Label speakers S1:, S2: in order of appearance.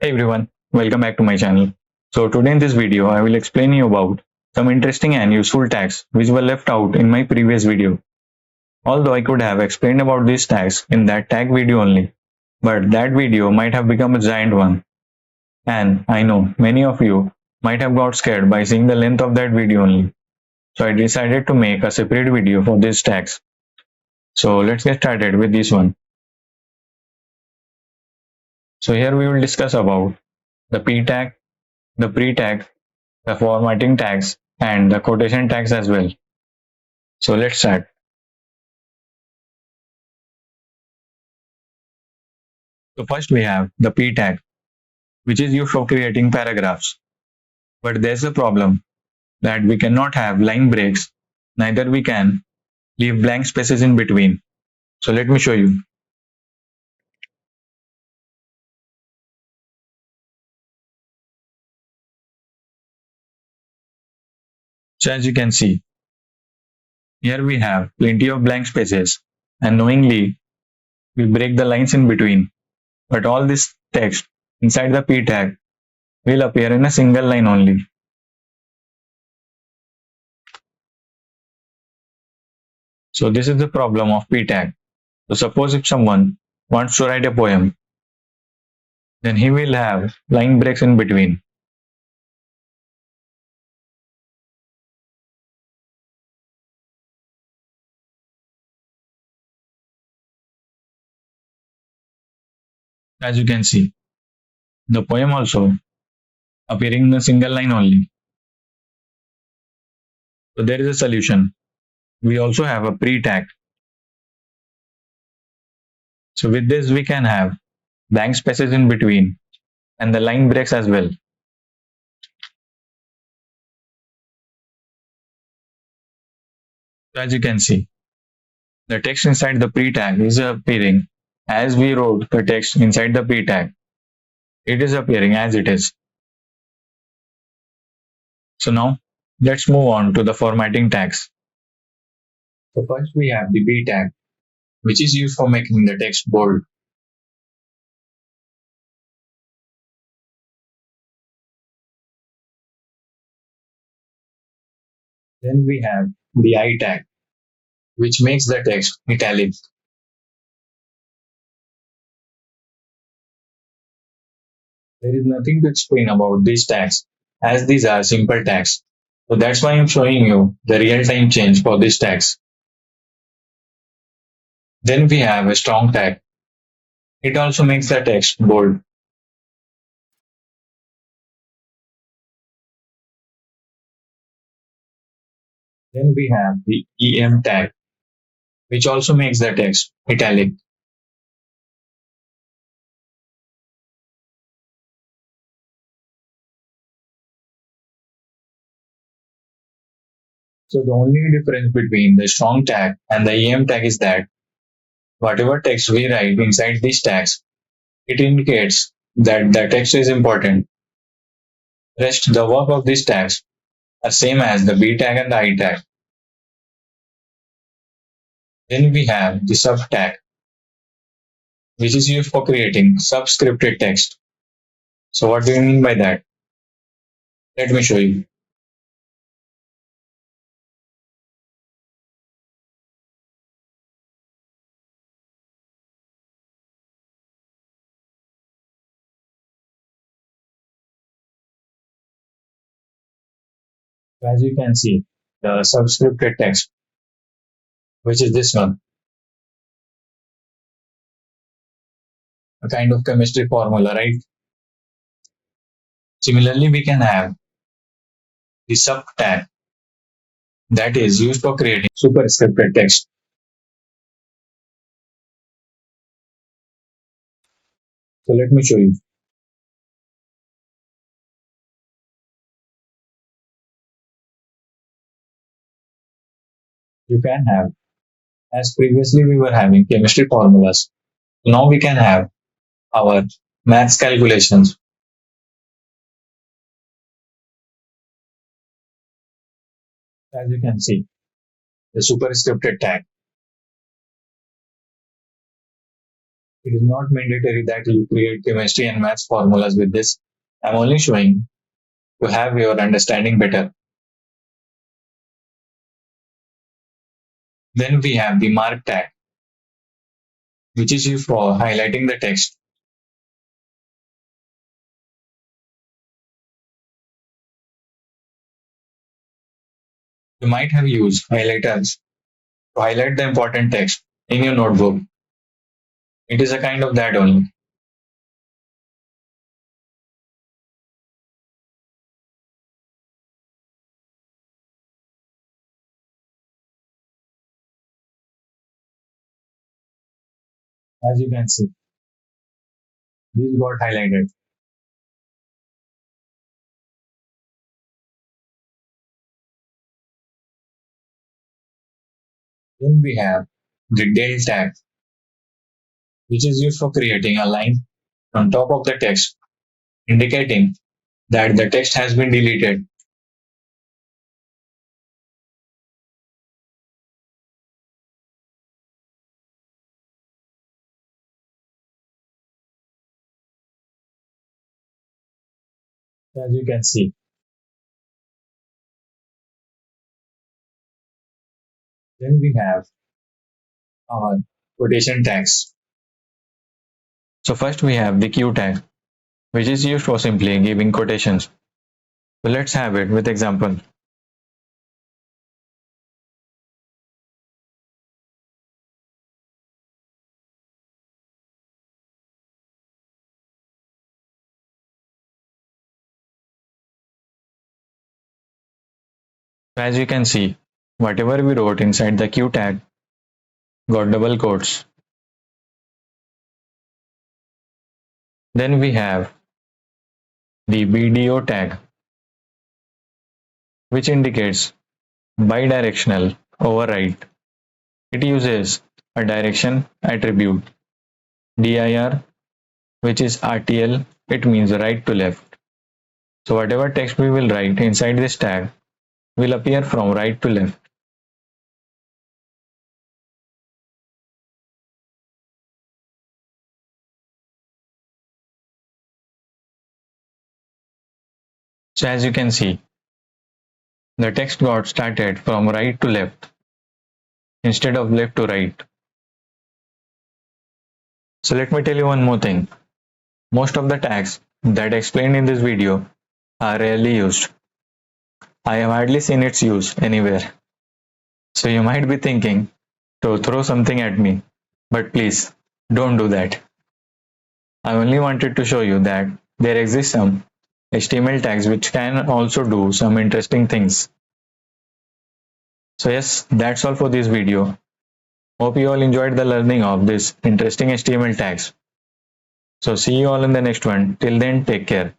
S1: Hey everyone, welcome back to my channel. So today in this video, I will explain you about some interesting and useful tags which were left out in my previous video. Although I could have explained about these tags in that tag video only, but that video might have become a giant one. And I know many of you might have got scared by seeing the length of that video only. So I decided to make a separate video for these tags. So let's get started with this one. So here we will discuss about the p tag, the pre tag, the formatting tags, and the quotation tags as well. So let's start. So first we have the p tag, which is used for creating paragraphs. But there's a problem that we cannot have line breaks, neither we can leave blank spaces in between. So let me show you. So as you can see, here we have plenty of blank spaces, and knowingly we break the lines in between. But all this text inside the p tag will appear in a single line only. So this is the problem of p tag. So suppose if someone wants to write a poem, then he will have line breaks in between. As you can see, the poem also appearing in a single line only. So there is a solution. We also have a pre-tag. So with this we can have blank spaces in between and the line breaks as well. So as you can see, the text inside the pre-tag is appearing as we wrote the text inside the pre-tag. It is appearing as it is. So now let's move on to the formatting tags. So first we have the B tag, which is used for making the text bold. Then we have the I tag, which makes the text italic. There is nothing to explain about these tags as these are simple tags. So that's why I'm showing you the real-time change for these tags. Then we have a strong tag. It also makes the text bold. Then we have the EM tag, which also makes the text italic. So the only difference between the strong tag and the EM tag is that whatever text we write inside these tags, it indicates that the text is important. Rest the work of these tags are same as the B tag and the I tag. Then we have the sub tag, which is used for creating subscripted text. So what do you mean by that? Let me show you. So as you can see, the subscripted text, which is this one, a kind of chemistry formula, right? Similarly, we can have the sub tag that is used for creating superscripted text. So let me show you. You can have, as previously we were having chemistry formulas, now we can have our maths calculations. As you can see, the superscripted tag. It is not mandatory that you create chemistry and maths formulas with this. I'm only showing to have your understanding better. Then we have the mark tag, which is used for highlighting the text. You might have used highlighters to highlight the important text in your notebook. It is a kind of that only. As you can see, this got highlighted. Then we have the del tag, which is used for creating a line on top of the text, indicating that the text has been deleted. As you can see, then we have our quotation tags. So first we have the Q tag, which is used for simply giving quotations. So let's have it with example. So as you can see, whatever we wrote inside the Q tag got double quotes. Then we have the BDO tag, which indicates bidirectional override. It uses a direction attribute, dir, which is RTL, it means right to left. So whatever text we will write inside this tag will appear from right to left. So as you can see, the text got started from right to left instead of left to right. So let me tell you one more thing. Most of the tags that I explained in this video are rarely used. I have hardly seen its use anywhere. So you might be thinking to throw something at me, but please don't do that. I only wanted to show you that there exist some HTML tags which can also do some interesting things. So yes, that's all for this video. Hope you all enjoyed the learning of this interesting HTML tags. So see you all in the next one. Till then, take care.